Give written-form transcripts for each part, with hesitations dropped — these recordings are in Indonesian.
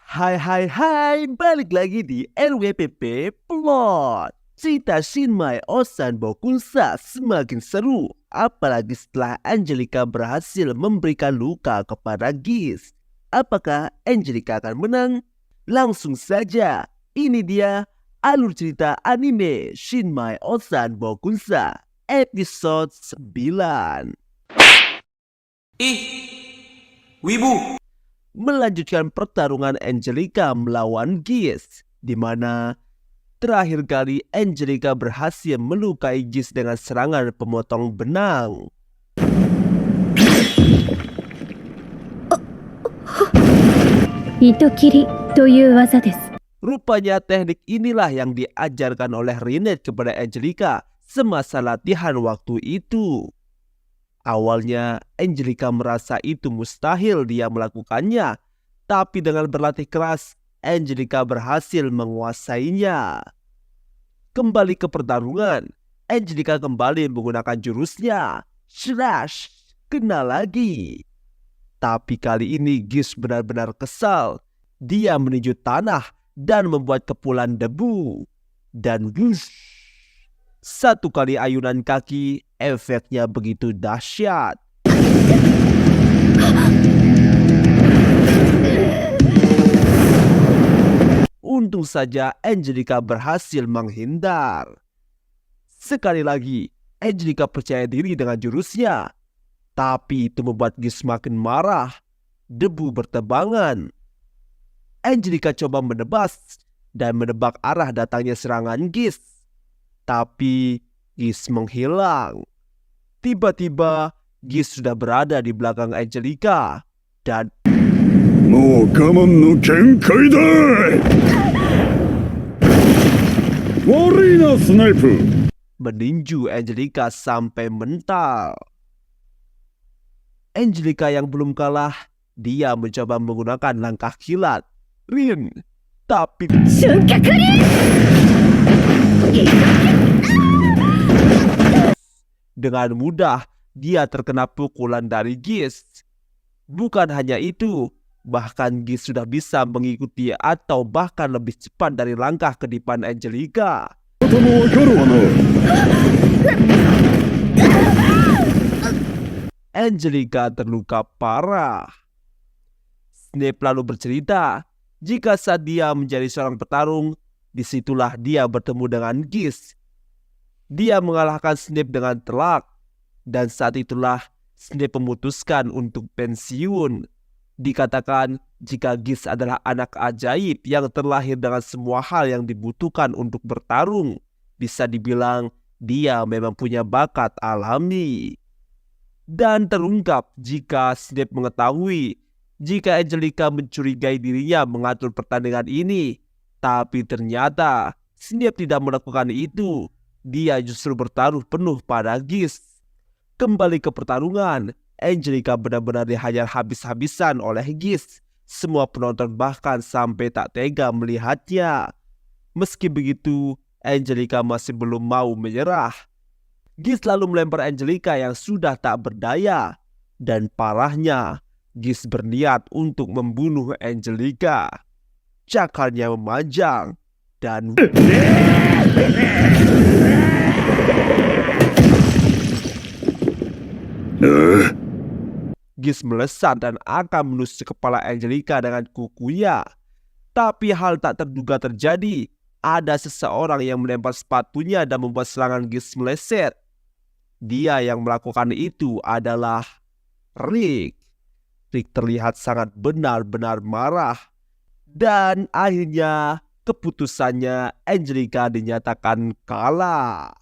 Hai, balik lagi di RWPP Plot. Cerita Shinmai Osan Bokunsa semakin seru, apalagi setelah Angelica berhasil memberikan luka kepada Giz. Apakah Angelica akan menang? Langsung saja, ini dia alur cerita anime Shinmai Osan Bokunsa episode 9. Ih, wibu. Melanjutkan pertarungan Angelica melawan Giz, di mana terakhir kali Angelica berhasil melukai Giz dengan serangan pemotong benang. Itokiri toyu waza desu. Rupanya teknik inilah yang diajarkan oleh Rinette kepada Angelica semasa latihan waktu itu. Awalnya Angelica merasa itu mustahil dia melakukannya, tapi dengan berlatih keras, Angelica berhasil menguasainya. Kembali ke pertarungan, Angelica kembali menggunakan jurusnya, Slash, kena lagi. Tapi kali ini Giz benar-benar kesal. Dia meninju tanah dan membuat kepulan debu. Dan wush, satu kali ayunan kaki, efeknya begitu dahsyat. Untung saja Angelica berhasil menghindar. Sekali lagi, Angelica percaya diri dengan jurusnya. Tapi itu membuat Giz makin marah. Debu bertebangan. Angelica coba menebas dan menebak arah datangnya serangan Giz. Tapi Giz menghilang. Tiba-tiba Giz sudah berada di belakang Angelica dan meninju Angelica sampai mental. Angelica yang belum kalah, dia mencoba menggunakan langkah kilat, Rin, tapi dengan mudah dia terkena pukulan dari Giz. Bukan hanya itu, bahkan Giz sudah bisa mengikuti atau bahkan lebih cepat dari langkah kedipan Angelica. Angelica terluka parah. Snape lalu bercerita, jika saat dia menjadi seorang petarung, disitulah dia bertemu dengan Giz. Dia mengalahkan Snape dengan telak, dan saat itulah Snape memutuskan untuk pensiun. Dikatakan jika Giz adalah anak ajaib yang terlahir dengan semua hal yang dibutuhkan untuk bertarung. Bisa dibilang dia memang punya bakat alami. Dan terungkap jika Snape mengetahui jika Angelica mencurigai dirinya mengatur pertandingan ini. Tapi ternyata Snape tidak melakukan itu. Dia justru bertaruh penuh pada Giz. Kembali ke pertarungan, Angelica benar-benar dihajar habis-habisan oleh Giz. Semua penonton bahkan sampai tak tega melihatnya. Meski begitu, Angelica masih belum mau menyerah. Giz lalu melempar Angelica yang sudah tak berdaya. Dan parahnya, Giz berniat untuk membunuh Angelica. Cakarnya memanjang dan Giz melesat dan akan menusuk kepala Angelica dengan kukunya. Tapi hal tak terduga terjadi. Ada seseorang yang melempar sepatunya dan membuat serangan Giz meleset. Dia yang melakukan itu adalah Rick. Rick terlihat sangat benar-benar marah. Dan akhirnya keputusannya Angelica dinyatakan kalah.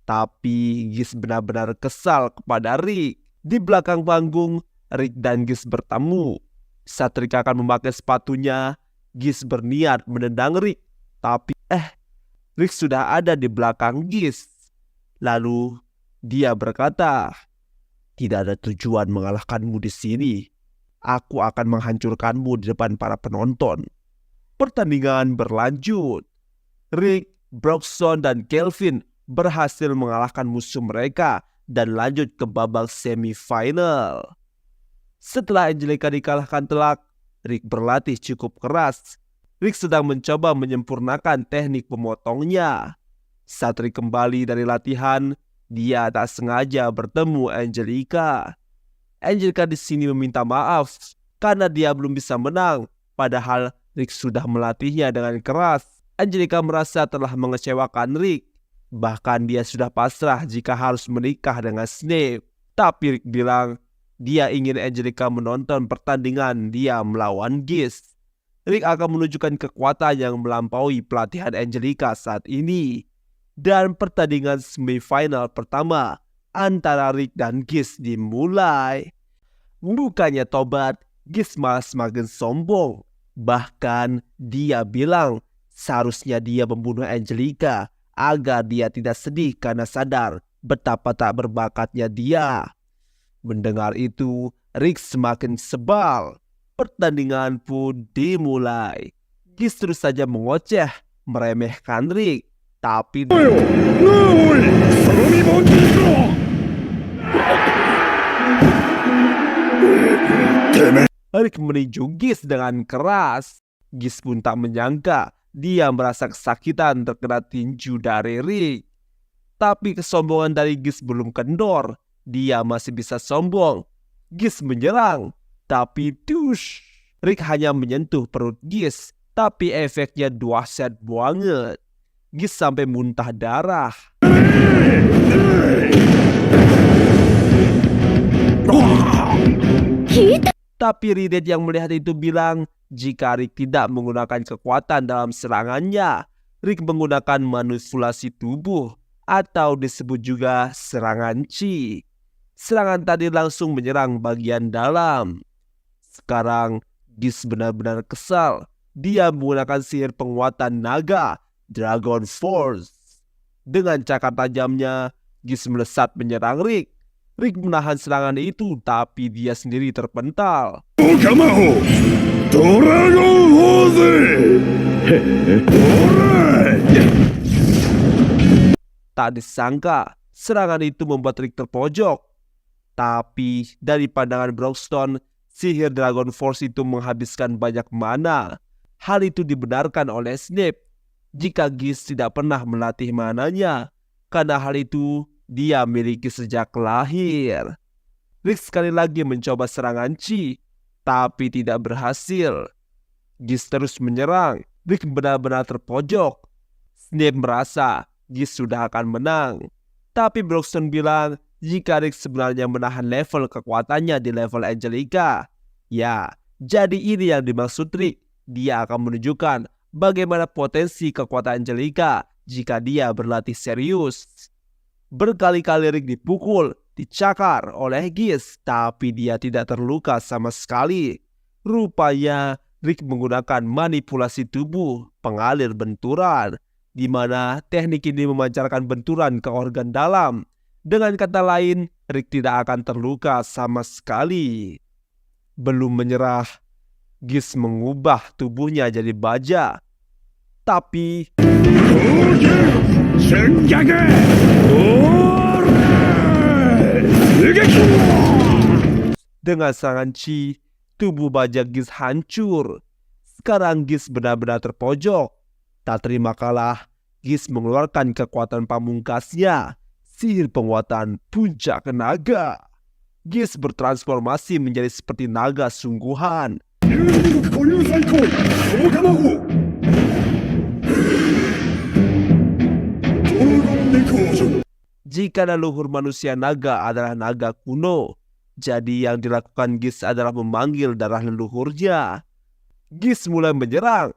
Tapi Giz benar-benar kesal kepada Rick. Di belakang panggung, Rick dan Giz bertemu. Saat Rick akan memakai sepatunya, Giz berniat menendang Rick. Tapi Rick sudah ada di belakang Giz. Lalu dia berkata, "Tidak ada tujuan mengalahkanmu di sini. Aku akan menghancurkanmu di depan para penonton." Pertandingan berlanjut. Rick, Broxton, dan Kelvin berhasil mengalahkan musuh mereka dan lanjut ke babak semifinal. Setelah Angelica dikalahkan telak, Rick berlatih cukup keras. Rick sedang mencoba menyempurnakan teknik memotongnya. Saat Rick kembali dari latihan, dia tak sengaja bertemu Angelica. Angelica di sini meminta maaf karena dia belum bisa menang, padahal Rick sudah melatihnya dengan keras. Angelica merasa telah mengecewakan Rick. Bahkan dia sudah pasrah jika harus menikah dengan Snape. Tapi Rick bilang dia ingin Angelica menonton pertandingan dia melawan Gish. Rick akan menunjukkan kekuatan yang melampaui pelatihan Angelica saat ini. Dan pertandingan semifinal pertama antara Rick dan Gish dimulai. Bukannya tobat, Gish malah semakin sombong. Bahkan dia bilang seharusnya dia membunuh Angelica agar dia tidak sedih karena sadar betapa tak berbakatnya dia. Mendengar itu, Rick semakin sebal. Pertandingan pun dimulai. Gish terus saja mengoceh, meremehkan Rick. Tapi Rick meninju Gish dengan keras. Gish pun tak menyangka dia merasa kesakitan terkena tinju dari Rick. Tapi kesombongan dari Gish belum kendor. Dia masih bisa sombong. Gish menyerang, tapi dush, Rick hanya menyentuh perut Gish, tapi efeknya dahsyat banget. Gish sampai muntah darah. Tapi Ridget yang melihat itu bilang jika Rick tidak menggunakan kekuatan dalam serangannya, Rick menggunakan manipulasi tubuh atau disebut juga serangan Chi. Serangan tadi langsung menyerang bagian dalam. Sekarang Gish benar-benar kesal. Dia menggunakan sihir penguatan naga, Dragon Force. Dengan cakar tajamnya, Gish melesat menyerang Rick. Rick menahan serangan itu, tapi dia sendiri terpental. Tak disangka, serangan itu membuat Rick terpojok. Tapi dari pandangan Broxton, sihir Dragon Force itu menghabiskan banyak mana. Hal itu dibenarkan oleh Snape jika Gish tidak pernah melatih mananya, karena hal itu dia miliki sejak lahir. Rick sekali lagi mencoba serangan Chi, tapi tidak berhasil. Gish terus menyerang. Rick benar-benar terpojok. Snape merasa Gish sudah akan menang. Tapi Broxton bilang jika Rick sebenarnya menahan level kekuatannya di level Angelica. Ya, jadi ini yang dimaksud Rick. Dia akan menunjukkan bagaimana potensi kekuatan Angelica jika dia berlatih serius. Berkali-kali Rick dipukul, dicakar oleh Gish, tapi dia tidak terluka sama sekali. Rupanya Rick menggunakan manipulasi tubuh pengalir benturan, di mana teknik ini memancarkan benturan ke organ dalam. Dengan kata lain, Rick tidak akan terluka sama sekali. Belum menyerah, Gish mengubah tubuhnya jadi baja. Tapi dengan serangan Chi, tubuh baja Gish hancur. Sekarang Gish benar-benar terpojok. Tak terima kalah, Gish mengeluarkan kekuatan pamungkasnya, sihir penguatan puncak naga. Gish bertransformasi menjadi seperti naga sungguhan. Jika leluhur manusia naga adalah naga kuno, jadi yang dilakukan Gish adalah memanggil darah leluhurnya. Gish mulai menyerang.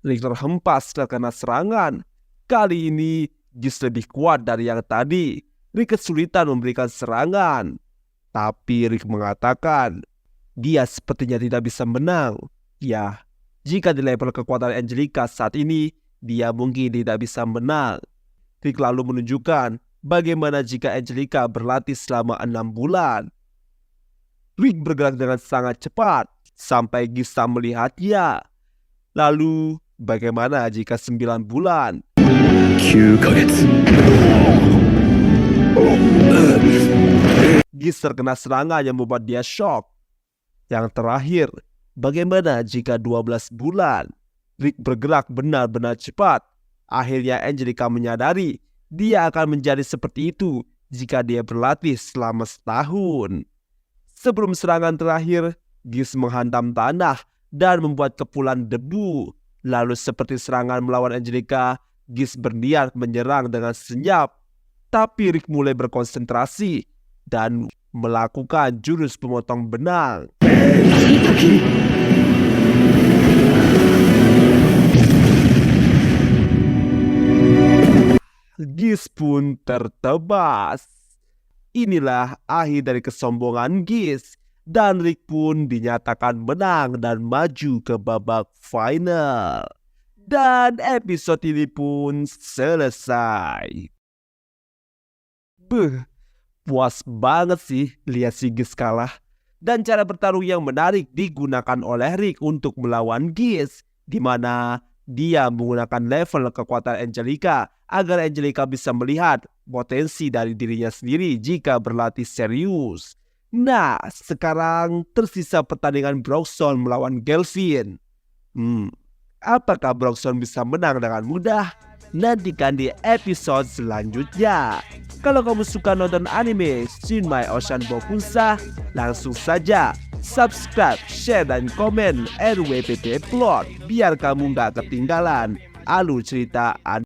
Rick terhempas terkena serangan. Kali ini Gish lebih kuat dari yang tadi. Rick kesulitan memberikan serangan. Tapi Rick mengatakan dia sepertinya tidak bisa menang. Ya, jika di level kekuatan Angelica saat ini, dia mungkin tidak bisa menang. Rick lalu menunjukkan bagaimana jika Angelica berlatih selama 6 bulan. Rick bergerak dengan sangat cepat sampai Gish tak melihatnya. Lalu Bagaimana jika 9 bulan? 9ヶ月 Geese terkena serangan yang membuat dia shock. Yang terakhir, bagaimana jika 12 bulan? Rick bergerak benar-benar cepat. Akhirnya Angelica menyadari dia akan menjadi seperti itu jika dia berlatih selama setahun. Sebelum serangan terakhir, Geese menghantam tanah dan membuat kepulan debu. Lalu seperti serangan melawan Angelica, Geese berniat menyerang dengan senyap. Tapi Rick mulai berkonsentrasi dan melakukan jurus pemotong benang. Geese pun tertebas. Inilah akhir dari kesombongan Geese, dan Rick pun dinyatakan menang dan maju ke babak final. Dan episode ini pun selesai. Puas banget sih lihat si Geese kalah. Dan cara bertarung yang menarik digunakan oleh Rick untuk melawan Geese, di mana dia menggunakan level kekuatan Angelica agar Angelica bisa melihat potensi dari dirinya sendiri jika berlatih serius. Nah, sekarang tersisa pertandingan Broxton melawan Gelfin. Apakah Broxton bisa menang dengan mudah? Nantikan di episode selanjutnya. Kalau kamu suka nonton anime Shinmai Ocean Bokusa, langsung saja subscribe, share, dan komen RWPT Plot biar kamu gak ketinggalan alur cerita